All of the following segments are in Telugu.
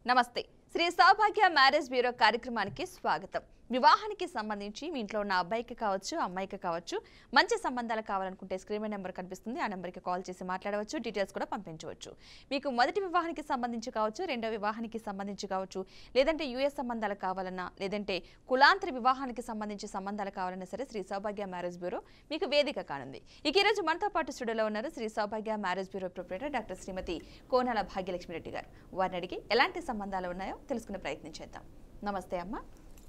నమస్తే శ్రీ సౌభాగ్య మ్యారేజ్ బ్యూరో కార్యక్రమానికి స్వాగతం. వివాహానికి సంబంధించి మీ ఇంట్లో ఉన్న అబ్బాయికి కావచ్చు అమ్మాయికి కావచ్చు మంచి సంబంధాలు కావాలనుకుంటే స్క్రీన్ మీద నెంబర్ కనిపిస్తుంది. ఆ నెంబర్కి కాల్ చేసి మాట్లాడవచ్చు, డీటెయిల్స్ కూడా పంపించవచ్చు. మీకు మొదటి వివాహానికి సంబంధించి కావచ్చు, రెండో వివాహానికి సంబంధించి కావచ్చు, లేదంటే యూఎస్ సంబంధాలు కావాలన్నా, లేదంటే కులాంతర వివాహానికి సంబంధించి సంబంధాలు కావాలన్నా సరే శ్రీ సౌభాగ్య మ్యారేజ్ బ్యూరో మీకు వేదిక కానుంది. ఇక ఈరోజు మనతో పాటు స్టూడియోలో ఉన్నారు శ్రీ సౌభాగ్య మ్యారేజ్ బ్యూరో ప్రొప్రైటర్ డాక్టర్ శ్రీమతి కోనాల భాగ్యలక్ష్మి రెడ్డి గారు. వారిని అడిగి ఎలాంటి సంబంధాలు ఉన్నాయో తెలుసుకునే ప్రయత్నం చేద్దాం. నమస్తే అమ్మ.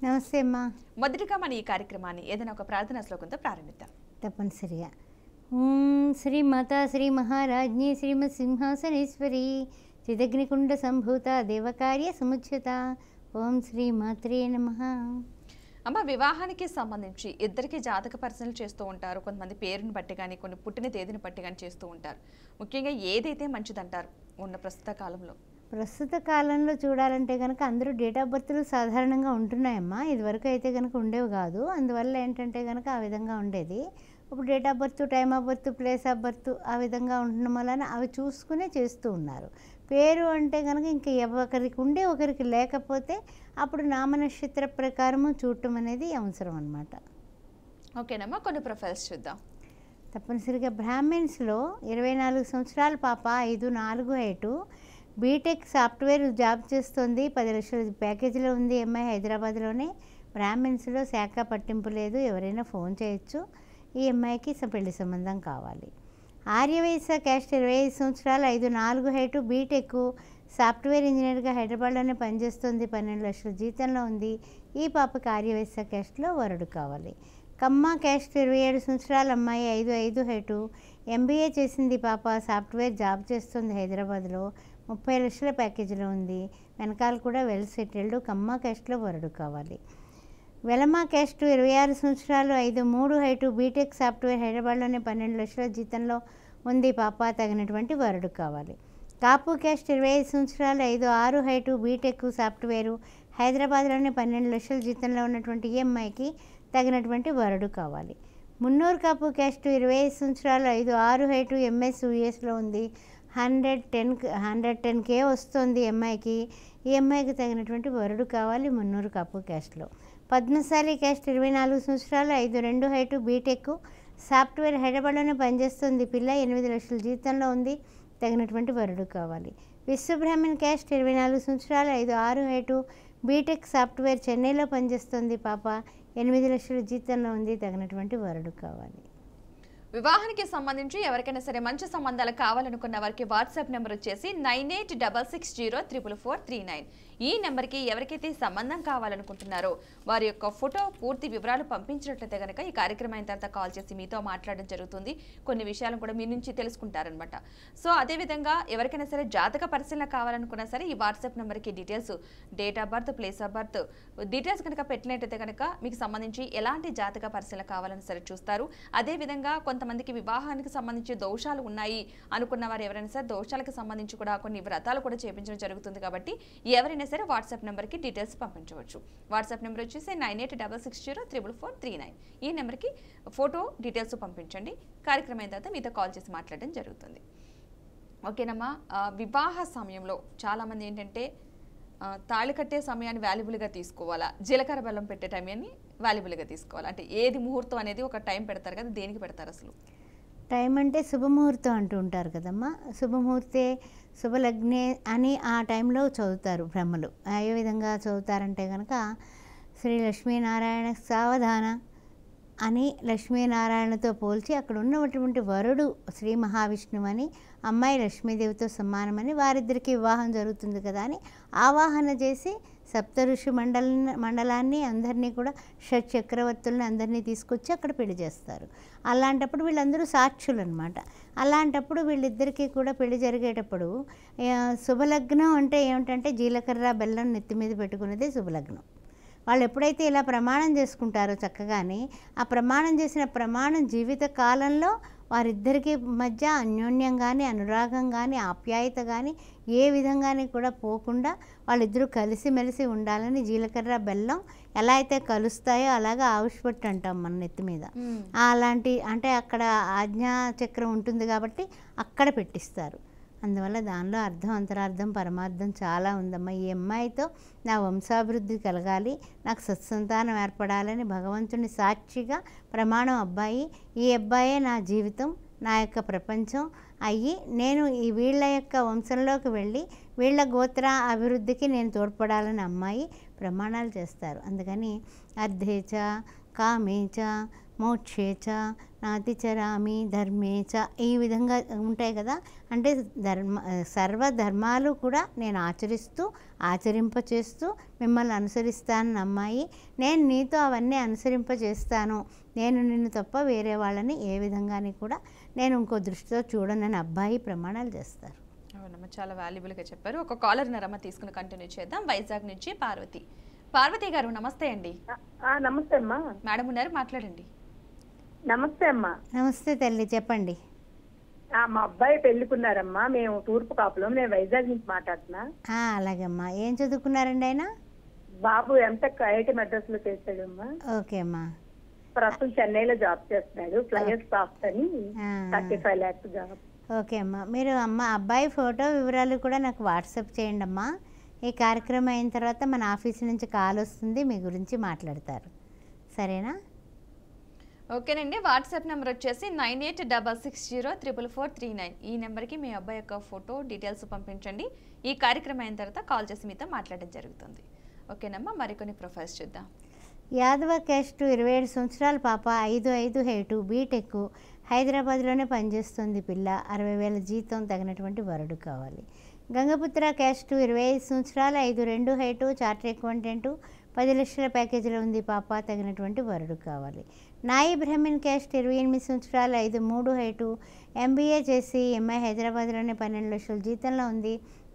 నమస్తే అమ్మా. మొదటిగా మన ఈ కార్యక్రమాన్ని ఏదైనా ఒక ప్రార్థనా శ్లోకంతో ప్రారంభిద్దాం. తప్పనిసరిగా. ఓం శ్రీ మాతా శ్రీ మహారాజ్ఞి శ్రీమత్ సింహాసనేశ్వరి చిదగ్నికుండ సంభూత దేవకార్య సముచ్యత. ఓం శ్రీ మాత్రే నమః. అమ్మ, వివాహానికి సంబంధించి ఇద్దరికి జాతక పరిశీలన చేస్తూ ఉంటారు. కొంతమంది పేరుని బట్టి కానీ కొన్ని పుట్టిన తేదీని బట్టి కానీ చేస్తూ ఉంటారు. ముఖ్యంగా ఏదైతే మంచిదంటారు ఉన్న ప్రస్తుత కాలంలో? ప్రస్తుత కాలంలో చూడాలంటే కనుక అందరూ డేట్ ఆఫ్ బర్త్లు సాధారణంగా ఉంటున్నాయమ్మా. ఇదివరకు అయితే కనుక ఉండేవి కాదు. అందువల్ల ఏంటంటే కనుక ఆ విధంగా ఉండేది. ఇప్పుడు date of birth, time of birth, place of birth ఆ విధంగా ఉండడం వలన అవి చూసుకునే చేస్తూ ఉన్నారు. పేరు అంటే కనుక ఇంకా ఒకరికి ఉండే ఒకరికి లేకపోతే అప్పుడు నామనక్షత్ర ప్రకారము చూడటం అనేది అవసరం అన్నమాట. ఓకేనమ్మా, కొన్ని ప్రొఫైల్స్ చూద్దాం. తప్పనిసరిగా బ్రాహ్మిన్స్లో 24 సంవత్సరాల పాప, 5-4 బీటెక్ సాఫ్ట్వేర్ జాబ్ చేస్తుంది. 10 లక్షల ప్యాకేజీలో ఉంది. అమ్మాయి హైదరాబాద్లోనే. బ్రాహ్మిన్స్లో శాఖ పట్టింపు లేదు. ఎవరైనా ఫోన్ చేయొచ్చు. ఈ అమ్మాయికి పెళ్లి సంబంధం కావాలి. ఆర్యవైశ్య క్యాస్ట్ 25 సంవత్సరాలు, 5-4 బీటెక్ సాఫ్ట్వేర్ ఇంజనీర్గా హైదరాబాద్లోనే పనిచేస్తుంది. 12 లక్షల జీతంలో ఉంది. ఈ పాపకి ఆర్యవైశ్య క్యాస్ట్లో వరుడు కావాలి. కమ్మ క్యాస్ట్ 27 సంవత్సరాల అమ్మాయి, 5'5" ఎంబీఏ చేసింది పాప. సాఫ్ట్వేర్ జాబ్ చేస్తుంది హైదరాబాద్లో. 30 లక్షల ప్యాకేజీలో ఉంది. వెనకాల కూడా వెల్ సెటిల్డ్. కమ్మ క్యాస్ట్లో వరుడు కావాలి. వెలమ క్యాస్ట్ 26 సంవత్సరాలు, 5'3" బీటెక్ సాఫ్ట్వేర్ హైదరాబాద్లోనే 12 లక్షల జీతంలో ఉంది పాప. తగినటువంటి వరుడు కావాలి. కాపు క్యాస్ట్ 25 సంవత్సరాలు, 5'6" బీటెక్ సాఫ్ట్వేరు హైదరాబాద్లోనే 12 లక్షల జీతంలో ఉన్నటువంటి ఈ అమ్మాయికి తగినటువంటి వరుడు కావాలి. మున్నూరు కాపు క్యాస్ట్ 25 సంవత్సరాలు, 5'6" ఎంఎస్ యూఎస్లో ఉంది. 110K వస్తుంది అమ్మాయికి. ఈ అమ్మాయికి తగినటువంటి వరుడు కావాలి మున్నూరు కాపు క్యాస్ట్లో. పద్మశాలి క్యాస్ట్ 24 సంవత్సరాలు, 5'2" బీటెక్ సాఫ్ట్వేర్ హైదరాబాద్లోనే పనిచేస్తుంది పిల్ల. 8 లక్షల జీతంలో ఉంది. తగినటువంటి వరుడు కావాలి. విశ్వబ్రాహ్మణ్ క్యాస్ట్ 24 సంవత్సరాలు, 5'6" బీటెక్ సాఫ్ట్వేర్ చెన్నైలో పనిచేస్తుంది పాప. 8 లక్షల జీతంలో ఉంది. తగినటువంటి వరుడు కావాలి. వివాహానికి సంబంధించి ఎవరికైనా సరే మంచి సంబంధాలు కావాలనుకున్న వారికి వాట్సాప్ నెంబర్ వచ్చేసి 9866044439. ఈ నెంబర్కి ఎవరికైతే సంబంధం కావాలనుకుంటున్నారో వారి యొక్క ఫోటో, పూర్తి వివరాలు పంపించినట్లయితే కనుక ఈ కార్యక్రమం అయిన తర్వాత కాల్ చేసి మీతో మాట్లాడడం జరుగుతుంది. కొన్ని విషయాలను కూడా మీ నుంచి తెలుసుకుంటారనమాట. సో అదేవిధంగా ఎవరికైనా సరే జాతక పరిశీలన కావాలనుకున్నా సరే ఈ వాట్సాప్ నెంబర్కి details, date of birth, place of birth details కనుక పెట్టినట్టయితే కనుక మీకు సంబంధించి ఎలాంటి జాతక పరిశీలన కావాలని సరే చూస్తారు. అదేవిధంగా కొంతమందికి వివాహానికి సంబంధించి దోషాలు ఉన్నాయి అనుకున్న వారు ఎవరైనా సరే దోషాలకు సంబంధించి కూడా కొన్ని వ్రతాలు కూడా చేయించడం జరుగుతుంది. కాబట్టి ఎవరైనా సరే వాట్సాప్ నెంబర్కి డీటెయిల్స్ పంపించవచ్చు. వాట్సాప్ నెంబర్ వచ్చేసి 9866044439. ఈ నెంబర్కి ఫోటో, డీటెయిల్స్ పంపించండి. కార్యక్రమం అయిన తర్వాత మీతో కాల్ చేసి మాట్లాడడం జరుగుతుంది. ఓకేనమ్మా. వివాహ సమయంలో చాలామంది ఏంటంటే తాళి కట్టే సమయాన్ని వాల్యుబుల్గా తీసుకోవాలా, జీలకర్ర బెల్లం పెట్టే టైంని వాల్యుబుల్గా తీసుకోవాలా? అంటే ఏది ముహూర్తం అనేది ఒక టైం పెడతారు కదా, దేనికి పెడతారు అసలు? టైం అంటే శుభముహూర్తం అంటూ ఉంటారు కదమ్మా. శుభముహూర్తే శుభలగ్నే అని ఆ టైంలో చదువుతారు బ్రహ్మలు. ఏ విధంగా చదువుతారంటే కనుక శ్రీ లక్ష్మీనారాయణ సావధాన అని లక్ష్మీనారాయణతో పోల్చి అక్కడ ఉన్నటువంటి వరుడు శ్రీ మహావిష్ణువు అని, అమ్మాయి లక్ష్మీదేవితో సమానమని, వారిద్దరికి వివాహం జరుగుతుంది కదా అని ఆవాహన చేసి సప్తఋషి మండలాన్ని అందరినీ కూడా షట్చక్రవర్తుల్ని అందరినీ తీసుకొచ్చి అక్కడ పెళ్లి చేస్తారు. అలాంటప్పుడు వీళ్ళందరూ సాక్షులు అనమాట. అలాంటప్పుడు వీళ్ళిద్దరికీ కూడా పెళ్లి జరిగేటప్పుడు శుభలగ్నం అంటే ఏమిటంటే జీలకర్ర బెల్లం నెత్తి మీద పెట్టుకునేదే శుభలగ్నం. వాళ్ళు ఎప్పుడైతే ఇలా ప్రమాణం చేసుకుంటారో చక్కగానే ఆ ప్రమాణం చేసిన ప్రమాణం జీవిత కాలంలో వారిద్దరికి మధ్య అన్యోన్యం కానీ, అనురాగం కానీ, ఆప్యాయత కానీ ఏ విధంగానే కూడా పోకుండా వాళ్ళిద్దరూ కలిసిమెలిసి ఉండాలని జీలకర్ర బెల్లం ఎలా అయితే కలుస్తాయో అలాగా ఆవుష్పట్టు అంటాం మన నెత్తి మీద. అలాంటి అంటే అక్కడ ఆజ్ఞాచక్రం ఉంటుంది కాబట్టి అక్కడ పెట్టిస్తారు. అందువల్ల దానిలో అర్థం, అంతరార్థం, పరమార్థం చాలా ఉందమ్మా. ఈ అమ్మాయితో నా వంశాభివృద్ధి కలగాలి, నాకు సత్సంతానం ఏర్పడాలని భగవంతుని సాక్షిగా ప్రమాణం అబ్బాయి. ఈ అబ్బాయే నా జీవితం, నా యొక్క ప్రపంచం అయ్యి నేను ఈ వీళ్ళ యొక్క వంశంలోకి వెళ్ళి వీళ్ళ గోత్ర అభివృద్ధికి నేను తోడ్పడాలని అమ్మాయి ప్రమాణాలు చేస్తారు. అందుకని అర్థేచ కామేచ మోక్షేచ నాతిచరామి ధర్మేచ ఈ విధంగా ఉంటాయి కదా. అంటే సర్వధర్మాలు కూడా నేను ఆచరింపచేస్తూ మిమ్మల్ని అనుసరిస్తానని అమ్మాయి. నేను నీతో అవన్నీ అనుసరింపచేస్తాను, నేను నిన్ను తప్ప వేరే వాళ్ళని ఏ విధంగాని కూడా నేను ఇంకో దృష్టితో చూడనని అబ్బాయి ప్రమాణాలు చేస్తారు. అవునమ్మా, చాలా వాల్యుబుల్గా చెప్పారు. ఒక కాలర్ నరమ్మ తీసుకుని కంటిన్యూ చేద్దాం. వైజాగ్ నుంచి పార్వతి గారు నమస్తే అండి. నమస్తే అమ్మా. మేడం ఉన్నారు, మాట్లాడండి. నమస్తే అమ్మా. నమస్తే తల్లి, చెప్పండి. మా అబ్బాయి పెళ్లికున్నారమ్మా, మేము తూర్పు కాపులం, నేను వైజాగ్ నుంచి మాట్లాడుతున్నా. అలాగమ్మా. ఏం చదువుకున్నారండి ఆయన? బాబు ఎంటెక్ ఐఐటి మద్రాస్ లో చేశాడమ్మా. ఓకే అమ్మా. ప్రస్తుతం చెన్నైలో జాబ్ చేస్తున్నాడు, ఫ్లైయర్ స్టాఫ్ అని 35 lakhs జాబ్. ఓకే అమ్మా. మీరు అబ్బాయి ఫోటో వివరాలు కూడా నాకు వాట్సాప్ చేయండి అమ్మా. ఈ కార్యక్రమం అయిన తర్వాత మన ఆఫీస్ నుంచి కాల్ వస్తుంది, మీ గురించి మాట్లాడతారు, సరేనా? ఓకేనండి. వాట్సాప్ నెంబర్ వచ్చేసి 9866044439. ఈ నెంబర్కి మీ అబ్బాయి యొక్క ఫోటో డీటెయిల్స్ పంపించండి. ఈ కార్యక్రమం అయిన తర్వాత కాల్ చేసి మీతో మాట్లాడడం జరుగుతుంది. ఓకేనమ్మా, మరికొన్ని ప్రొఫైల్స్ చూద్దాం. యాదవ క్యాస్ట్ 27 సంవత్సరాల పాప, 5'5" హైటు, బీటెక్, హైదరాబాద్లోనే పనిచేస్తుంది పిల్ల, 60,000 జీతం, తగినటువంటి వరుడు కావాలి. గంగపుత్ర క్యాస్ట్ 25 సంవత్సరాలు, 5'2" హైటు, చార్టర్ అకౌంటెంట్, 10 లక్షల ప్యాకేజీలో ఉంది పాప, తగినటువంటి వరుడు కావాలి. నాయి బ్రాహ్మణ్ క్యాస్ట్ 28 సంవత్సరాలు, 5'3" హైటు, MBA చేసి ఎంఐ హైదరాబాద్లోనే 12 లక్షల జీతంలో ఉంది,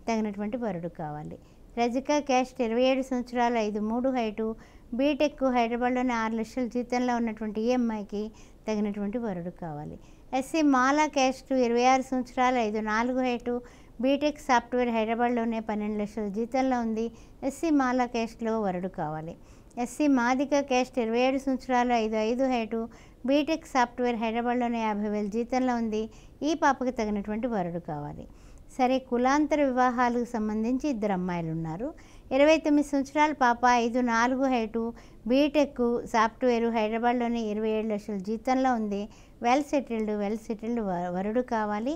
తగినటువంటి వరుడు కావాలి. రజిక క్యాస్ట్ 27 సంవత్సరాలు, 5'3" హైటు, బీటెక్, హైదరాబాద్లోనే 6 లక్షల జీతంలో ఉన్నటువంటి ఈ అమ్మాయికి తగినటువంటి వరుడు కావాలి. ఎస్సీ మాలా క్యాస్ట్ 26 సంవత్సరాలు, 5'4" హైటు, బీటెక్ సాఫ్ట్వేర్, హైదరాబాద్లోనే 12 లక్షల జీతంలో ఉంది, ఎస్సీ మాలా క్యాస్ట్లో వరుడు కావాలి. ఎస్సీ మాదిక క్యాస్ట్ 27 సంవత్సరాలు, 5'5" హైటు, బీటెక్ సాఫ్ట్వేర్, హైదరాబాద్లోనే 50,000 జీతంలో ఉంది, ఈ పాపకి తగినటువంటి వరుడు కావాలి. సరే, కులాంతర వివాహాలకు సంబంధించి 2 అమ్మాయిలు ఉన్నారు. 29 సంవత్సరాల పాప, 5'4" హైటు, బీటెక్ సాఫ్ట్వేర్, హైదరాబాద్లోని 27 లక్షల జీతంలో ఉంది, వెల్ సెటిల్డ్ వరుడు కావాలి.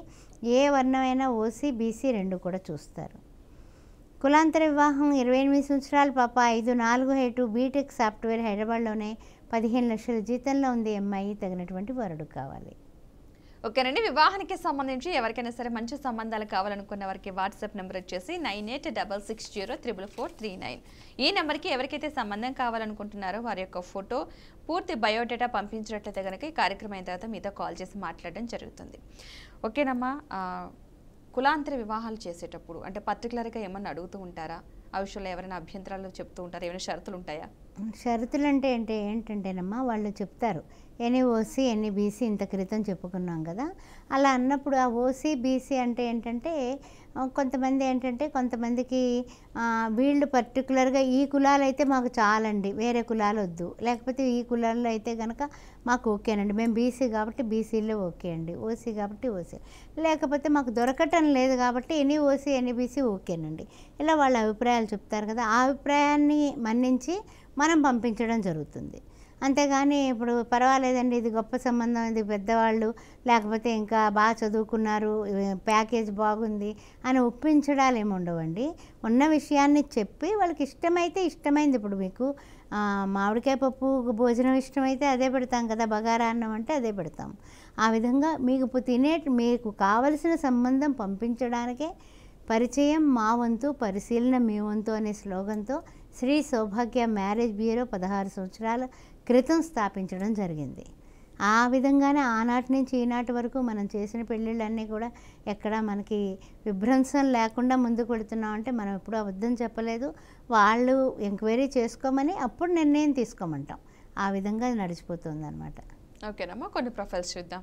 ఏ వర్ణమైనా ఓసీ బీసీ 2 కూడా చూస్తారు. కులాంతర వివాహం 28 సంవత్సరాల పాప, 5'4" హైటు, బీటెక్ సాఫ్ట్వేర్, హైదరాబాద్లోనే 15 లక్షల జీతంలో ఉంది, అమ్మాయి, తగినటువంటి వరుడు కావాలి. ఓకేనండి. వివాహానికి సంబంధించి ఎవరికైనా సరే మంచి సంబంధాలు కావాలనుకున్న వారికి వాట్సాప్ నెంబర్ వచ్చేసి 9866044439. ఈ నెంబర్కి ఎవరికైతే సంబంధం కావాలనుకుంటున్నారో వారి యొక్క ఫోటో, పూర్తి బయోడేటా పంపించినట్లయితే కనుక ఈ కార్యక్రమం అయిన తర్వాత మీతో కాల్ చేసి మాట్లాడడం జరుగుతుంది. ఓకేనమ్మా. కులాంతర వివాహాలు చేసేటప్పుడు అంటే పర్టికులర్గా ఏమన్నా అడుగుతూ ఉంటారా? ఆ విషయంలో ఎవరైనా అభ్యంతరాలు చెప్తూ ఉంటారా? ఏమైనా షరతులు ఉంటాయా? షరతులు అంటే ఏంటంటేనమ్మా, వాళ్ళు చెప్తారు ఎన్ని ఓసీ ఎన్ని బీసీ ఇంత క్రితం చెప్పుకున్నాం కదా. అలా అన్నప్పుడు ఆ ఓసీ బీసీ అంటే ఏంటంటే కొంతమందికి వీళ్ళు పర్టికులర్గా ఈ కులాలు అయితే మాకు చాలండి, వేరే కులాలు వద్దు, లేకపోతే ఈ కులాల్లో అయితే కనుక మాకు ఓకేనండి, మేము బీసీ కాబట్టి బీసీలో ఓకే అండి, ఓసీ కాబట్టి ఓసీ, లేకపోతే మాకు దొరకటం లేదు కాబట్టి ఎన్ని ఓసీ ఎన్ని బీసీ ఓకేనండి, ఇలా వాళ్ళ అభిప్రాయాలు చెప్తారు కదా. ఆ అభిప్రాయాన్ని మన్నించి మనం పంపించడం జరుగుతుంది. అంతేగాని ఇప్పుడు పర్వాలేదండి, ఇది గొప్ప సంబంధం, ఇది పెద్దవాళ్ళు, లేకపోతే ఇంకా బాగా చదువుకున్నారు, ప్యాకేజ్ బాగుంది అని ఒప్పించడాలు ఏమి ఉండవండి. ఉన్న విషయాన్ని చెప్పి వాళ్ళకి ఇష్టమైతే ఇష్టమైంది. ఇప్పుడు మీకు మామిడికాయ పప్పు భోజనం ఇష్టమైతే అదే పెడతాం కదా, బగారా అన్నం అంటే అదే పెడతాం. ఆ విధంగా మీకు కావలసిన సంబంధం పంపించడానికే పరిచయం మా వంతు, పరిశీలన మీ వంతు అనే స్లోగన్తో శ్రీ సౌభాగ్య మ్యారేజ్ బ్యూరో 16 సంవత్సరాల క్రితం స్థాపించడం జరిగింది. ఆ విధంగానే ఆనాటి నుంచి ఈనాటి వరకు మనం చేసిన పెళ్ళిళ్ళన్నీ కూడా ఎక్కడా మనకి విభ్రంశం లేకుండా ముందుకు వెళుతున్నాం. అంటే మనం ఎప్పుడూ అబద్ధం చెప్పలేదు. వాళ్ళు ఎంక్వైరీ చేసుకోమని అప్పుడు నిర్ణయం తీసుకోమంటాం. ఆ విధంగా నడిచిపోతుంది అన్నమాట. ఓకేనమ్మా, కొన్ని ప్రొఫైల్స్ చూద్దాం.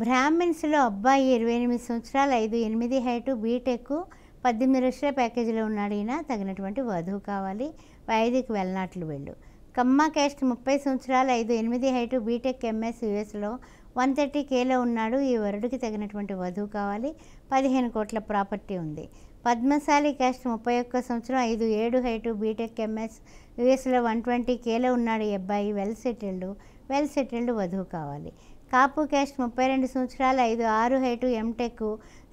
బ్రాహ్మిన్స్లో అబ్బాయి 28 సంవత్సరాలు, 5'8" హైటు, బీటెక్, 18 లక్షల ప్యాకేజీలో ఉన్నాడు. ఈయన తగినటువంటి వధువు కావాలి. వైదిక్ వెల్నాట్లు వెళ్ళు. కమ్మ క్యాస్ట్ 30 సంవత్సరాలు, 5'8" హైటు, బీటెక్, MS యుఎస్లో 130Kలో ఉన్నాడు. ఈ వరుడికి తగినటువంటి వధువు కావాలి. 15 కోట్ల ప్రాపర్టీ ఉంది. పద్మశాలి క్యాస్ట్ 31 సంవత్సరం 5'7" హైటు, బీటెక్ ఎంఎస్, యూఎస్లో 120Kలో ఉన్నాడు ఈ అబ్బాయి. వెల్ సెటిల్డ్ వధువు కావాలి. కాపు క్యాస్ట్ 32 సంవత్సరాలు 5'6" హైటు, ఎంటెక్,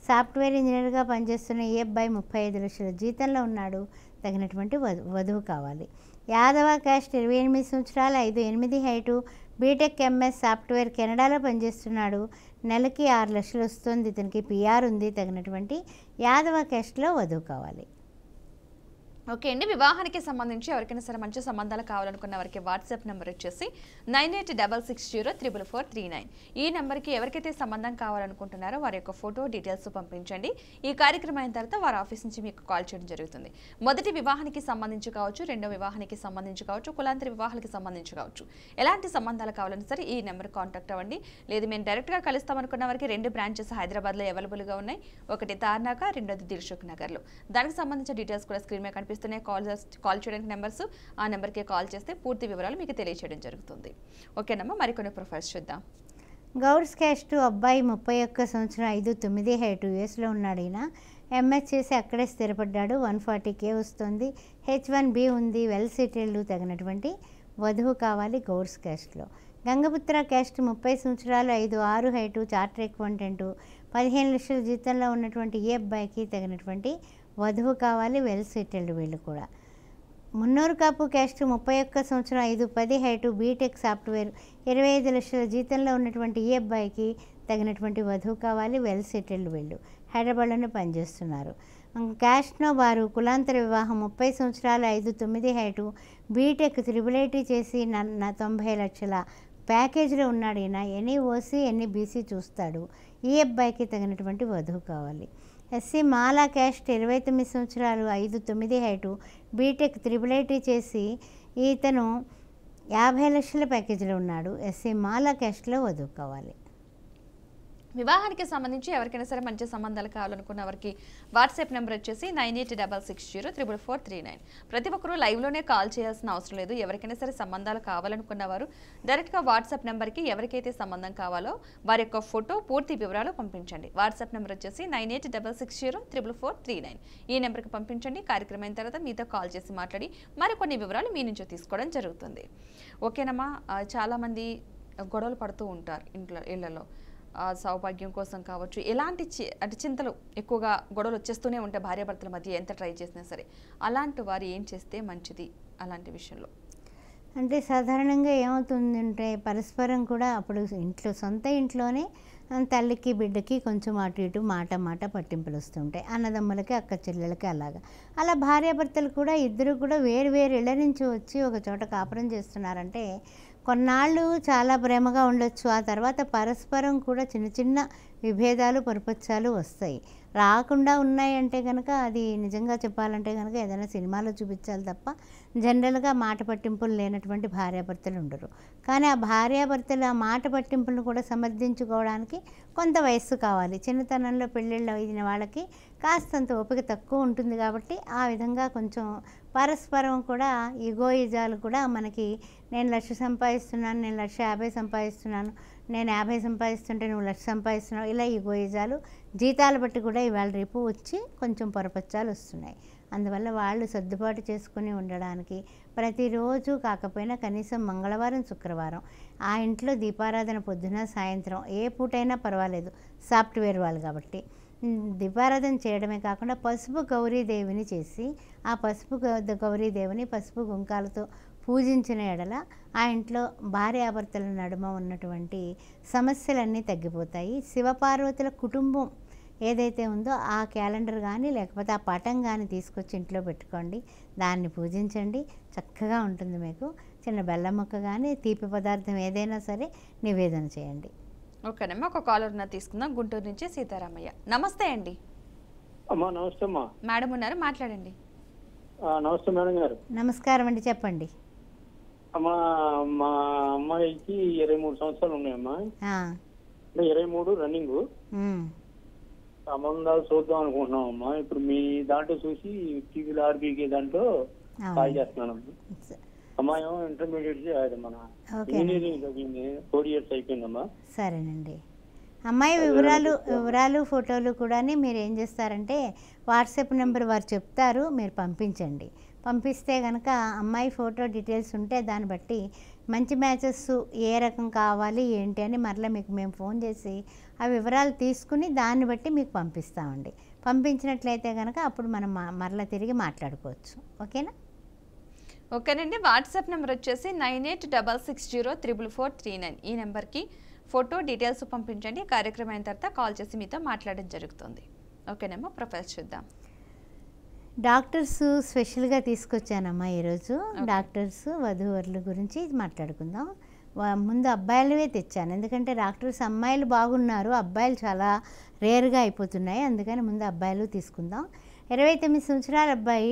సాఫ్ట్వేర్ ఇంజనీర్గా పనిచేస్తున్న ఈ అబ్బాయి 35 లక్షల జీతంలో ఉన్నాడు. తగినటువంటి వధువు కావాలి. యాదవ క్యాస్ట్ 28 సంవత్సరాలు 5'8" హైటు, బీటెక్ ఎంఎస్, సాఫ్ట్వేర్, కెనడాలో పనిచేస్తున్నాడు. నెలకి 6 లక్షలు వస్తుంది. ఇతనికి పిఆర్ ఉంది. తగినటువంటి యాదవ క్యాస్ట్లో వధువు కావాలి. ఓకే అండి, వివాహానికి సంబంధించి ఎవరికైనా సరే మంచి సంబంధాలు కావాలనుకున్న వారికి వాట్సాప్ నెంబర్ వచ్చేసి 9866044439. ఈ నెంబర్కి ఎవరికైతే సంబంధం కావాలనుకుంటున్నారో వారి యొక్క ఫోటో డీటెయిల్స్ పంపించండి. ఈ కార్యక్రమం అయిన తర్వాత వారి ఆఫీస్ నుంచి మీకు కాల్ చేయడం జరుగుతుంది. మొదటి వివాహానికి సంబంధించి కావచ్చు, రెండో వివాహానికి సంబంధించి కావచ్చు, కులాంతర వివాహాలకు సంబంధించి కావచ్చు, ఎలాంటి సంబంధాలు కావాలన్నా సరే ఈ నెంబర్ కాంటాక్ట్ అవ్వండి. లేదు మేము డైరెక్ట్గా కలుస్తామనుకున్న వారికి 2 బ్రాంచెస్ హైదరాబాద్లో అవైలబుల్గా ఉన్నాయి. ఒకటి తార్నాక, రెండోది దిల్సుఖ్ నగర్లో. దానికి సంబంధించిన డీటెయిల్స్ కూడా స్క్రీన్ మీద కనిపిస్తున్నాయి. కాల్ చేయడానికి నెంబర్స్, ఆ నెంబర్కి కాల్ చేస్తే పూర్తి వివరాలు మీకు తెలియజేయడం జరుగుతుంది. ఓకేనమ్మా, మరికొన్ని ప్రొఫైల్స్ చూద్దాం. గౌడ్స్ క్యాస్ట్ అబ్బాయి 31 సంవత్సరం 5'9" హైట్, యూఎస్లో ఉన్నాడు. ఈయన ఎంఎస్ చేసి అక్కడే స్థిరపడ్డాడు. 140K వస్తుంది. H1B ఉంది. Well settled. తగినటువంటి వధువు కావాలి గౌడ్స్ క్యాస్ట్లో. గంగపుత్ర క్యాస్ట్ 30 సంవత్సరాలు 5'6" హైటు, చార్టర్ అకౌంటెంట్, 15 లక్షల జీతంలో ఉన్నటువంటి ఈ అబ్బాయికి తగినటువంటి వధువు కావాలి. వెల్ సెటిల్డ్ వీళ్ళు కూడా. మున్నూరు కాపు క్యాస్ట్ 31 సంవత్సరం 5'10" హైటు, బీటెక్, సాఫ్ట్వేర్, 25 లక్షల జీతంలో ఉన్నటువంటి ఈ అబ్బాయికి తగినటువంటి వధువు కావాలి. వెల్ సెటిల్డ్ వీళ్ళు. హైదరాబాద్లోనే పనిచేస్తున్నారు. క్యాస్ట్నో వారు కులాంతర వివాహం 30 సంవత్సరాలు 5'9" హైటు, బీటెక్, IIIT చేసి 90 లక్షల ప్యాకేజీలో ఉన్నాడు. ఈయన ఎనీ ఓసీ ఎనీ బీసీ చూస్తాడు. ఈ అబ్బాయికి తగినటువంటి వధువు కావాలి. ఎస్సీ మాలా క్యాస్ట్ 29 సంవత్సరాలు 5'9" హైటు, బీటెక్, IIIT చేసి ఇతను 50 లక్షల ప్యాకేజీలో ఉన్నాడు. ఎస్సీ మాలా క్యాస్ట్లో వధువు కావాలి. వివాహానికి సంబంధించి ఎవరికైనా సరే మంచి సంబంధాలు కావాలనుకున్న వారికి వాట్సాప్ నెంబర్ వచ్చేసి 9866044439. ప్రతి ఒక్కరూ లైవ్లోనే కాల్ చేయాల్సిన అవసరం లేదు. ఎవరికైనా సరే సంబంధాలు కావాలనుకున్న వారు డైరెక్ట్గా వాట్సాప్ నెంబర్కి ఎవరికైతే సంబంధం కావాలో వారి యొక్క ఫోటో, పూర్తి వివరాలు పంపించండి. వాట్సాప్ నెంబర్ వచ్చేసి 9866044439. ఈ నెంబర్కి పంపించండి. కార్యక్రమం అయిన తర్వాత మీతో కాల్ చేసి మాట్లాడి మరికొన్ని వివరాలు మీ నుంచి తీసుకోవడం జరుగుతుంది. ఓకేనమ్మా, చాలామంది గొడవలు పడుతూ ఉంటారు ఇళ్లలో. సౌభాగ్యం కోసం కావచ్చు, ఎలాంటి అంటే చింతలు ఎక్కువగా గొడవలు వచ్చేస్తూనే ఉంటాయి భార్యాభర్తల మధ్య ఎంత ట్రై చేసినా సరే. అలాంటి వారు ఏం చేస్తే మంచిది అలాంటి విషయంలో? అంటే సాధారణంగా ఏమవుతుందంటే పరస్పరం కూడా అప్పుడు సొంత ఇంట్లోనే తల్లికి బిడ్డకి కొంచెం అటు ఇటు మాట పట్టింపులు వస్తుంటాయి. అన్నదమ్ములకి, అక్క చెల్లెలకి అలా భార్యాభర్తలు కూడా ఇద్దరు కూడా వేరు ఇళ్ళ నుంచి వచ్చి ఒక చోట కాపురం చేస్తున్నారంటే కొన్నాళ్ళు చాలా ప్రేమగా ఉండొచ్చు. ఆ తర్వాత పరస్పరం కూడా చిన్న విభేదాలు, పొరపచ్చాలు వస్తాయి. రాకుండా ఉన్నాయంటే కనుక అది నిజంగా చెప్పాలంటే కనుక ఏదైనా సినిమాలో చూపించాలి తప్ప జనరల్గా మాట పట్టింపులు లేనటువంటి భార్యాభర్తలు ఉండరు. కానీ ఆ భార్యాభర్తలు ఆ మాట పట్టింపులను కూడా సమర్థించుకోవడానికి కొంత వయస్సు కావాలి. చిన్నతనంలో పెళ్ళిళ్ళు అయిన వాళ్ళకి కాస్తంత ఓపిక తక్కువ ఉంటుంది కాబట్టి ఆ విధంగా కొంచెం పరస్పరం కూడా ఈగోయిజాలు కూడా మనకి నేను 1,00,000 సంపాదిస్తున్నాను, నేను 1,50,000 సంపాదిస్తున్నాను, నేను 50 సంపాదిస్తుంటే నువ్వు 1,00,000 సంపాదిస్తున్నావు, ఇలా ఈగోయిజాలు జీతాలు బట్టి కూడా ఇవాళ రేపు వచ్చి కొంచెం పొరపచ్చాలు వస్తున్నాయి. అందువల్ల వాళ్ళు సర్దుబాటు చేసుకుని ఉండడానికి ప్రతిరోజు కాకపోయినా కనీసం మంగళవారం, శుక్రవారం ఆ ఇంట్లో దీపారాధన పొద్దున సాయంత్రం ఏ పూటైనా పర్వాలేదు, సాఫ్ట్వేర్ వాళ్ళు కాబట్టి దీపారాధన చేయడమే కాకుండా పసుపు గౌరీదేవిని చేసి ఆ పసుపు గౌరీదేవిని పసుపు కుంకాలతో పూజించిన ఎడల ఆ ఇంట్లో భార్యాభర్తల నడుమ ఉన్నటువంటి సమస్యలన్నీ తగ్గిపోతాయి. శివపార్వతుల కుటుంబం ఏదైతే ఉందో ఆ క్యాలెండర్ కానీ లేకపోతే ఆ పటం కానీ తీసుకొచ్చి ఇంట్లో పెట్టుకోండి, దాన్ని పూజించండి, చక్కగా ఉంటుంది. మీకు చిన్న బెల్లం ముక్క కానీ తీపి పదార్థం ఏదైనా సరే నివేదన చేయండి. ఓకేనమ్మా, ఒక కాలర్ తీసుకుందాం. గుంటూరు నుంచి సీతారామయ్య. నమస్తే అండి. అమ్మా నమస్తే అమ్మా. మేడం ఉన్నారు, మాట్లాడండి. నమస్తే మేడం గారు. నమస్కారం అండి, చెప్పండి. అమ్మా మా అమ్మాయికి 23 సంవత్సరాలు ఉన్నాయమ్మా. 23 రన్నింగ్. సంబంధాలు చూద్దాం అనుకుంటున్నాం అమ్మా. ఇప్పుడు మీ దాంట్లో చూసి టీవీలో ఆర్బీకే దాంట్లో కాల్ చేస్తున్నాను. అమ్మాయి ఇంటర్మీడియట్ అది మన ఓకే. ఇంజనీరింగ్ చదివింది 4 years అయిపోయిందమ్మా. సరేనండి. అమ్మాయి వివరాలు ఫోటోలు కూడా మీరు ఏం చేస్తారంటే వాట్సాప్ నెంబర్ వారు చెప్తారు, మీరు పంపించండి. పంపిస్తే కనుక అమ్మాయి ఫోటో డీటెయిల్స్ ఉంటే దాన్ని బట్టి మంచి మ్యాచెస్ ఏ రకం కావాలి ఏంటి అని మరలా మీకు మేము ఫోన్ చేసి ఆ వివరాలు తీసుకుని దాన్ని బట్టి మీకు పంపిస్తామండి. పంపించినట్లయితే కనుక అప్పుడు మనం మరలా తిరిగి మాట్లాడుకోవచ్చు. ఓకేనా? ఓకేనండి. వాట్సాప్ నెంబర్ వచ్చేసి 9866044439. ఈ నెంబర్కి ఫోటో డీటెయిల్స్ పంపించండి. కార్యక్రమం అయిన తర్వాత కాల్ చేసి మీతో మాట్లాడడం జరుగుతుంది. ఓకేనమ్మా, ప్రొఫైల్ చూద్దాం. డాక్టర్స్ స్పెషల్గా తీసుకొచ్చానమ్మా ఈరోజు. డాక్టర్స్ వధూవరుల గురించి మాట్లాడుకుందాం. ముందు అబ్బాయిలవే తెచ్చాను, ఎందుకంటే డాక్టర్స్ అమ్మాయిలు బాగున్నారు, అబ్బాయిలు చాలా రేర్గా అయిపోతున్నాయి, అందుకని ముందు అబ్బాయిలు తీసుకుందాం. 29 సంవత్సరాల అబ్బాయి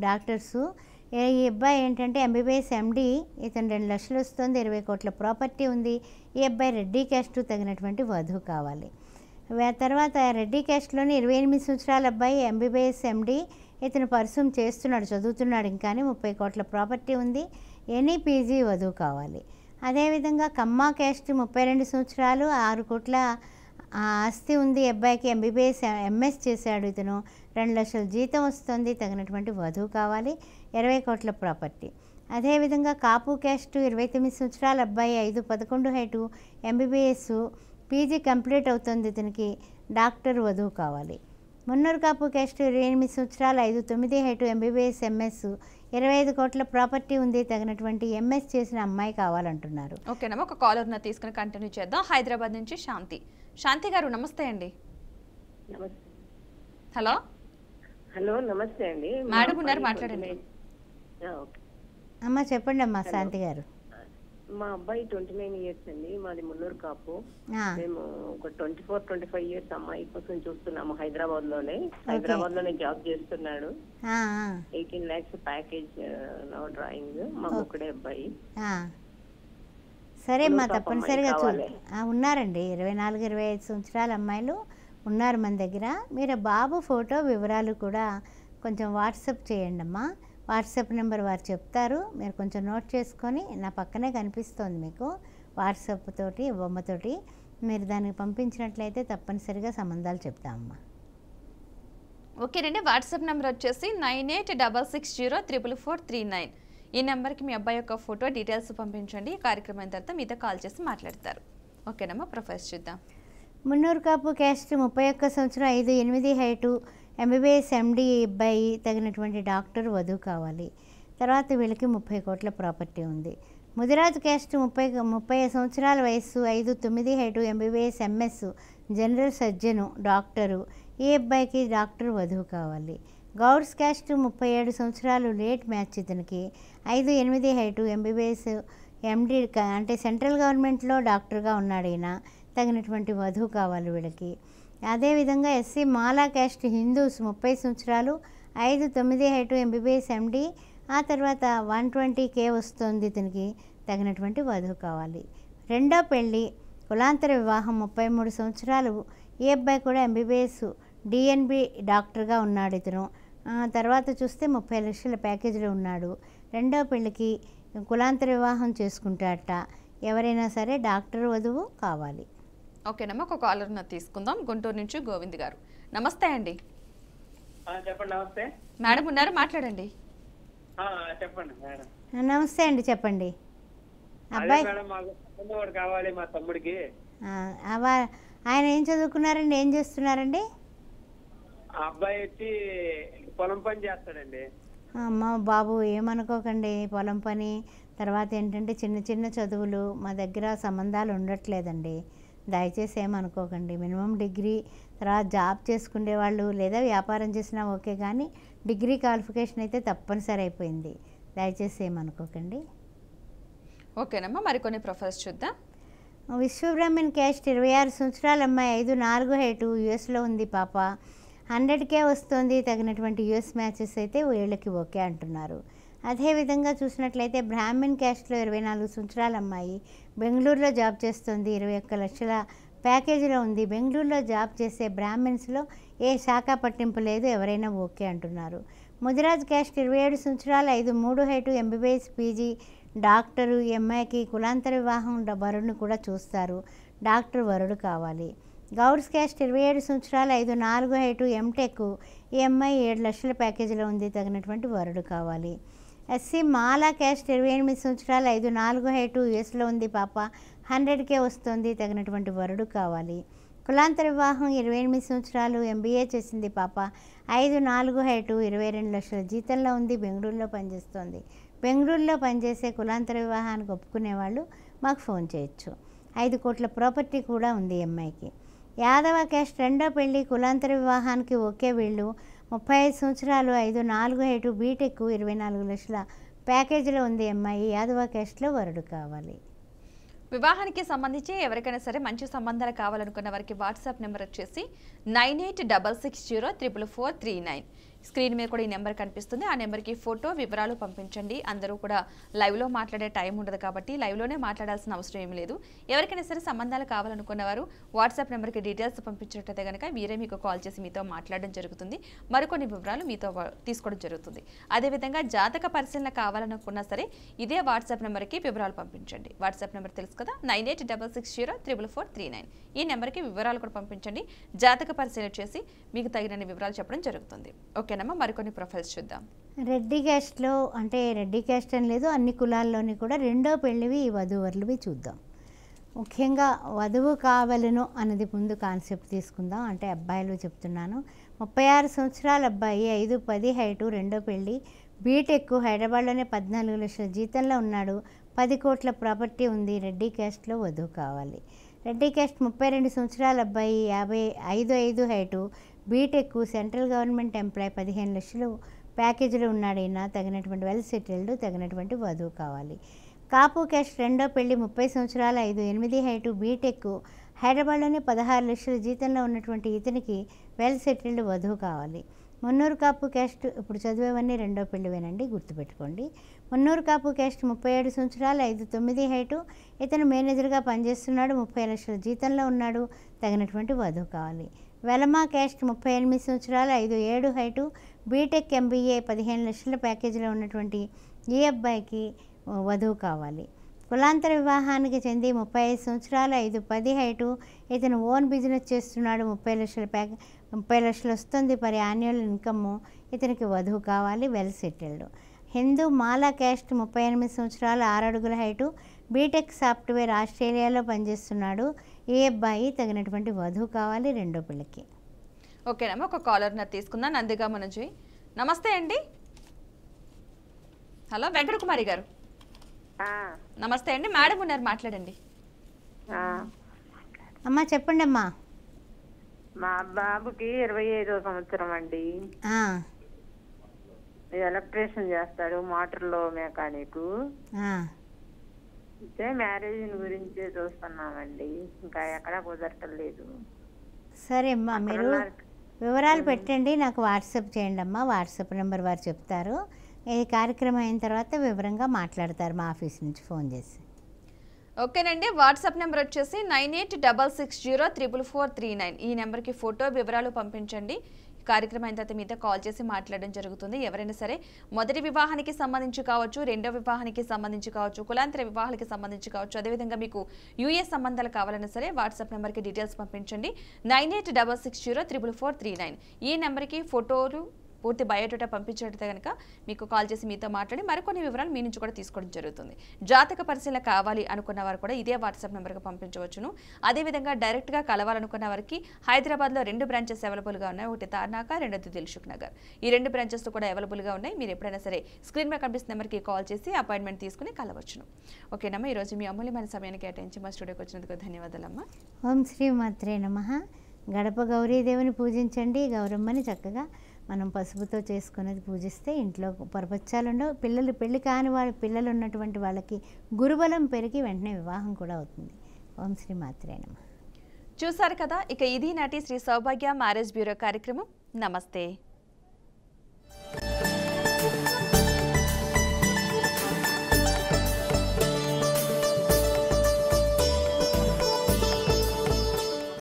డాక్టర్స్. ఈ అబ్బాయి ఏంటంటే ఎంబీబీఎస్ ఎండి, ఇతను 2 లక్షలు వస్తుంది, 20 కోట్ల ప్రాపర్టీ ఉంది. ఈ అబ్బాయి రెడ్డి క్యాస్ట్ తగినటువంటి వధువు కావాలి. తర్వాత రెడ్డి క్యాస్ట్లోని 28 సంవత్సరాల అబ్బాయి ఎంబీబీఎస్ ఎండి, ఇతను పరిశ్రమ చేస్తున్నాడు, చదువుతున్నాడు, ఇంకాని 30 కోట్ల ప్రాపర్టీ ఉంది. ఎనీ పీజీ వధువు కావాలి. అదేవిధంగా కమ్మా క్యాస్ట్ 32 సంవత్సరాలు, 6 కోట్ల ఆస్తి ఉంది అబ్బాయికి, ఎంబీబీఎస్ ఎంఎస్ చేశాడు, ఇతను 2 లక్షల జీతం వస్తుంది, తగినటువంటి వధువు కావాలి. 20 కోట్ల ప్రాపర్టీ. అదేవిధంగా కాపు క్యాస్ట్ 29 సంవత్సరాల అబ్బాయి, 5'11" హైటు, ఎంబీబీఎస్ పీజీ కంప్లీట్ అవుతుంది, ఇతనికి డాక్టర్ వధువు కావాలి. మున్నూరు కాపు క్యాస్ట్ 28 సంవత్సరాలు, 5'9" హైటు, ఎంబీబీఎస్ ఎంఎస్, 25 కోట్ల ప్రాపర్టీ ఉంది, తగినటువంటి ఎంఎస్ చేసిన అమ్మాయి కావాలంటున్నారు. ఓకేనమ్మా, ఒక కాలర్ తీసుకుని కంటిన్యూ చేద్దాం. హైదరాబాద్ నుంచి శాంతి గారు, నమస్తే అండి. హలో హలో, నమస్తే అండి. మేడం ఉన్నారు, మాట్లాడండి. అమ్మ చెప్పండి అమ్మా శాంతి గారు. మా అబ్బాయి 29 years అండి, మాది మున్నూరు కాపు. మేము ఒక 24-25 years అమ్మాయి కోసం చూస్తున్నాము. హైదరాబాద్ లోనే జాబ్ చేస్తున్నాడు. 18 lakhs ప్యాకేజ్ డ్రాయింగ్. మా ఒక్కడే అబ్బాయి. సరే అమ్మా, తప్పనిసరిగా ఉన్నారండి 24-25 సంవత్సరాల అమ్మాయిలు ఉన్నారు మన దగ్గర. మీరు బాబు ఫోటో వివరాలు కూడా కొంచెం వాట్సాప్ చేయండి అమ్మా. వాట్సాప్ నెంబర్ వారు చెప్తారు, మీరు కొంచెం నోట్ చేసుకొని, నా పక్కనే కనిపిస్తోంది మీకు వాట్సాప్ తోటి బొమ్మతోటి, మీరు దానికి పంపించినట్లయితే తప్పనిసరిగా సంబంధాలు చెప్తామమ్మా. ఓకేనండి. వాట్సాప్ నెంబర్ వచ్చేసి 9866044439. ఈ నెంబర్కి మీ అబ్బాయి యొక్క ఫోటో డీటెయిల్స్ పంపించండి. ఈ కార్యక్రమం తర్వాత మీతో కాల్ చేసి మాట్లాడతారు. ఓకేనమ్మా, ప్రొఫైల్స్ చూద్దాం. మున్నూరు కాపు క్యాస్ట్ 31 సంవత్సరం, 5'8" హైటు, ఎంబీబీఎస్ ఎండి అబ్బాయి, తగినటువంటి డాక్టర్ వధువు కావాలి. తర్వాత వీళ్ళకి 30 కోట్ల ప్రాపర్టీ ఉంది. ముదిరాజు క్యాస్ట్ 30 సంవత్సరాల వయస్సు, 5'9" height, MBBS MS, general surgeon, doctor. ఈ అబ్బాయికి డాక్టర్ వధువు కావాలి. గౌడ్స్ క్యాస్ట్ 37 సంవత్సరాలు, లేట్ మ్యాచ్ ఇతనికి, 5'8" హైటు, ఎంబీబీఎస్ ఎండి, అంటే సెంట్రల్ గవర్నమెంట్లో డాక్టర్గా ఉన్నాడు ఈయన, తగినటువంటి వధువు కావాలి వీళ్ళకి. అదేవిధంగా ఎస్సీ మాలా క్యాస్ట్ హిందూస్ 30 సంవత్సరాలు, 5'9" హైటు, ఎంబీబీఎస్ ఎండి, ఆ తర్వాత 120K వస్తుంది ఇతనికి, తగినటువంటి వధువు కావాలి. రెండో పెళ్ళి కులాంతర వివాహం 33 సంవత్సరాలు, ఈ అబ్బాయి కూడా ఎంబీబీఎస్ డిఎన్బి డాక్టర్గా ఉన్నాడు ఇతను. తర్వాత చూస్తే 30 లక్షల ప్యాకేజీలో ఉన్నాడు. రెండో పెళ్ళికి కులాంతర వివాహం చేసుకుంటాడట. ఎవరైనా సరే డాక్టర్ వధువు కావాలి. ఓకేనమ్మా, ఒక కాలర్ తీసుకుందాం. గుంటూరు నుంచి గోవింద్ గారు, నమస్తే అండి. చెప్పండి. నమస్తే మేడం ఉన్నారు, మాట్లాడండి. చెప్పండి మేడం. నమస్తే అండి, చెప్పండి. అబ్బాయి కావాలి మా తమ్ముడికి. ఆయన ఏం చదువుకున్నారండి, ఏం చేస్తున్నారండి? అబ్బాయి వచ్చి పొలం పని చేస్తాడండి. అమ్మ బాబు ఏమనుకోకండి, పొలం పని తర్వాత ఏంటంటే చిన్న చిన్న చదువులు మా దగ్గర సంబంధాలు ఉండట్లేదండి, దయచేసి ఏమనుకోకండి. మినిమం డిగ్రీ, తర్వాత జాబ్ చేసుకునే వాళ్ళు లేదా వ్యాపారం చేసినా ఓకే, కానీ డిగ్రీ క్వాలిఫికేషన్ అయితే తప్పనిసరి అయిపోయింది, దయచేసి ఏమనుకోకండి. ఓకేనమ్మా, మరికొన్ని ప్రొఫైల్స్ చూద్దాం. విశ్వబ్రహ్మణ్ క్యాస్ట్ 26 సంవత్సరాల అమ్మాయి, 5'4" హైటు, యుఎస్లో ఉంది పాప, 100K వస్తుంది, తగినటువంటి యుఎస్ మ్యాచెస్ అయితే వీళ్ళకి ఓకే అంటున్నారు. అదేవిధంగా చూసినట్లయితే బ్రాహ్మణ్ క్యాస్ట్లో 24 సంవత్సరాల అమ్మాయి, బెంగళూరులో జాబ్ చేస్తుంది, 21 లక్షల ప్యాకేజీలో ఉంది. బెంగళూరులో జాబ్ చేసే బ్రాహ్మణ్స్లో ఏ శాఖ పట్టింపు లేదు, ఎవరైనా ఓకే అంటున్నారు. ముదిరాజ్ క్యాస్ట్ 27 సంవత్సరాలు 5'3" హైటు MBBS PG డాక్టరు. ఈ అమ్మాయికి కులాంతర వివాహం వరుడిని కూడా చూస్తారు. డాక్టర్ వరుడు కావాలి. గౌడ్స్ క్యాస్ట్ 27 సంవత్సరాలు 5'4" హైటు MTech. ఈ అమ్మాయి 7 లక్షల ప్యాకేజీలో ఉంది. తగినటువంటి వరుడు కావాలి. SC మాలా క్యాస్ట్ 28 సంవత్సరాలు 5'4" హైటు యుఎస్లో ఉంది. పాప 100K వస్తుంది. తగినటువంటి వరుడు కావాలి. కులాంతర వివాహం 28 సంవత్సరాలు MBA చేసింది. పాప 5'4" హైటు 22 లక్షల జీతంలో ఉంది. బెంగళూరులో పనిచేస్తుంది. బెంగళూరులో పనిచేసే కులాంతర వివాహానికి ఒప్పుకునే వాళ్ళు మాకు ఫోన్ చేయొచ్చు. 5 కోట్ల ప్రాపర్టీ కూడా ఉంది ఈ అమ్మాయికి. యాదవ క్యాస్ట్ 2వ పెళ్లి కులాంతర వివాహానికి ఒకే వీళ్ళు 35 సంవత్సరాలు 5'4" హైటు బీటెక్ 24 లక్షల ప్యాకేజీలో ఉంది అమ్మాయి. యాదవ క్యాస్ట్లో వరుడు కావాలి. వివాహానికి సంబంధించి ఎవరికైనా సరే మంచి సంబంధాలు కావాలనుకున్న వారికి వాట్సాప్ నెంబర్ వచ్చేసి 9866044439. స్క్రీన్ మీద కూడా ఈ నెంబర్ కనిపిస్తుంది. ఆ నెంబర్కి ఫోటో వివరాలు పంపించండి. అందరూ కూడా లైవ్లో మాట్లాడే టైం ఉండదు కాబట్టి లైవ్లోనే మాట్లాడాల్సిన అవసరం ఏమీ లేదు. ఎవరికైనా సరే సంబంధాలు కావాలనుకున్న వారు వాట్సాప్ నెంబర్కి డీటెయిల్స్ పంపించినట్లయితే కనుక వీరే మీకు కాల్ చేసి మీతో మాట్లాడడం జరుగుతుంది. మరికొన్ని వివరాలు మీతో తీసుకోవడం జరుగుతుంది. అదేవిధంగా జాతక పరిశీలన కావాలనుకున్నా సరే ఇదే వాట్సాప్ నెంబర్కి వివరాలు పంపించండి. వాట్సాప్ నెంబర్ తెలుసు కదా, 9866044439. ఈ నెంబర్కి వివరాలు కూడా పంపించండి. జాతక పరిశీలన చేసి మీకు తగిన వివరాలు చెప్పడం జరుగుతుంది. ఓకేనమ్మా, మరికొన్ని ప్రొఫైల్స్ చూద్దాం. రెడ్డి క్యాస్ట్లో అంటే రెడ్డి క్యాస్ట్ అని లేదు, అన్ని కులాల్లోని కూడా రెండో పెళ్ళివి ఈ వధూవరులవి చూద్దాం. ముఖ్యంగా వధువు కావలను అన్నది ముందు కాన్సెప్ట్ తీసుకుందాం. అంటే అబ్బాయిలు చెప్తున్నాను. 36 సంవత్సరాల అబ్బాయి 5'10" హైటు రెండో పెళ్ళి బీటెక్ హైదరాబాద్లోనే 14 లక్షల జీతంలో ఉన్నాడు. 10 కోట్ల ప్రాపర్టీ ఉంది. రెడ్డి క్యాస్ట్లో వధువు కావాలి. రెడ్డి క్యాస్ట్ 32 సంవత్సరాల అబ్బాయి 55'5" height BTech central government employee 15 లక్షలు ప్యాకేజీలో ఉన్నాడు. ఈయన తగినటువంటి వెల్ సెటిల్డ్, తగినటువంటి వధువు కావాలి. కాపు క్యాస్ట్ రెండో పెళ్లి 30 సంవత్సరాల 5'8" హైటు బీటెక్ హైదరాబాద్లోనే 16 లక్షల జీతంలో ఉన్నటువంటి ఇతనికి వెల్ సెటిల్డ్ వధువు కావాలి. మున్నూరు కాపు క్యాస్ట్ ఇప్పుడు చదివేవన్నీ రెండో పెళ్ళివేనండి, గుర్తుపెట్టుకోండి. మున్నూరు కాపు క్యాస్ట్ 37 సంవత్సరాలు 5'9" హైటు ఇతను మేనేజర్గా పనిచేస్తున్నాడు. 30 లక్షల జీతంలో ఉన్నాడు. తగినటువంటి వధువు కావాలి. వెలమా క్యాస్ట్ 38 సంవత్సరాలు 5'7" హైటు బీటెక్ MBA 15 లక్షల ప్యాకేజీలో ఉన్నటువంటి ఈ అబ్బాయికి వధువు కావాలి. కులాంతర వివాహానికి చెంది 35 సంవత్సరాలు 5'10" హైటు ఇతను ఓన్ బిజినెస్ చేస్తున్నాడు. 30 లక్షలు వస్తుంది పర్ యాన్యువల్ ఇన్కమ్. ఇతనికి వధువు కావాలి. Well settled. హిందూ మాలా క్యాస్ట్ 38 సంవత్సరాలు 6 అడుగుల హైటు బీటెక్ సాఫ్ట్వేర్ ఆస్ట్రేలియాలో పనిచేస్తున్నాడు. ఈ అబ్బాయి తగినటువంటి వధువు కావాలి రెండో పిల్లకి. ఓకేనమ్మా, ఒక కాలర్ని తీసుకుందాం. నందిగా మనజీ, నమస్తే అండి. హలో వెంకటకుమారి గారు. నమస్తే అండి, మేడం ఉన్నారు, మాట్లాడండి. అమ్మా చెప్పండి అమ్మా. మా బాబుకి 25వ సంవత్సరం అండి. ఎలక్ట్రీషియన్ చేస్తాడు, మోటార్లో మెకానిక్. అయితే మ్యారేజ్ గురించి చూస్తున్నామండి, ఇంకా ఎక్కడా కుదరటలేదు. సరే అమ్మా, మీరు వివరాలు పెట్టండి, నాకు వాట్సాప్ చేయండి అమ్మా. వాట్సాప్ నెంబర్ వారు చెప్తారు. ఈ కార్యక్రమం అయిన తర్వాత వివరంగా మాట్లాడతారు మా ఆఫీస్ నుంచి ఫోన్ చేసి. ఓకేనండి, వాట్సాప్ నెంబర్ వచ్చేసి 9866044439. ఈ నెంబర్కి ఫోటో వివరాలు పంపించండి. కార్యక్రమం అయిన తర్వాత మీతో కాల్ చేసి మాట్లాడడం జరుగుతుంది. ఎవరైనా సరే మొదటి వివాహానికి సంబంధించి కావచ్చు, రెండో వివాహానికి సంబంధించి కావచ్చు, కులాంతర వివాహాలకి సంబంధించి కావచ్చు, అదేవిధంగా మీకు యూఎస్ సంబంధాలు కావాలన్నా సరే వాట్సాప్ నెంబర్కి డీటెయిల్స్ పంపించండి. 9866044439. ఈ నెంబర్కి ఫోటోలు పూర్తి బయోడేటా పంపించినట్లయితే కనుక మీకు కాల్ చేసి మీతో మాట్లాడి మరికొన్ని వివరాలు మీ నుంచి కూడా తీసుకోవడం జరుగుతుంది. జాతక పరిశీలన కావాలి అనుకున్న వారు కూడా ఇదే వాట్సాప్ నెంబర్కి పంపించవచ్చును. అదేవిధంగా డైరెక్ట్గా కలవాలనుకున్న వారికి హైదరాబాద్లో 2 బ్రాంచెస్ అవైలబుల్గా ఉన్నాయి. ఒకటి తార్నాక, రెండోది దిల్సుఖ్ నగర్. ఈ 2 బ్రాంచెస్ కూడా అవైలబుల్గా ఉన్నాయి. మీరు ఎప్పుడైనా సరే స్క్రీన్ మీద కనిపిస్తున్న నెంబర్కి కాల్ చేసి అపాయింట్మెంట్ తీసుకుని కలవచ్చును. ఓకేనమ్మా, ఈరోజు మీ అమూల్యమైన సమయాన్ని కేటాయించి మా స్టూడియోకి వచ్చినందుకు ధన్యవాదాలమ్మా. ఓం శ్రీ మాత్రే నమః. గడప గౌరీదేవిని పూజించండి. గౌరమ్మని చక్కగా మనం పసుపుతో చేసుకునేది పూజిస్తే ఇంట్లో పరపచ్చాలుండవు. పిల్లలు పెళ్లి కాని వాళ్ళ పిల్లలు ఉన్నటువంటి వాళ్ళకి గురుబలం పెరిగి వెంటనే వివాహం కూడా అవుతుంది. ఓం శ్రీ మాత్రే నమః. చూసారు కదా, ఇక ఇది నాటి శ్రీ సౌభాగ్య మ్యారేజ్ బ్యూరో కార్యక్రమం. నమస్తే.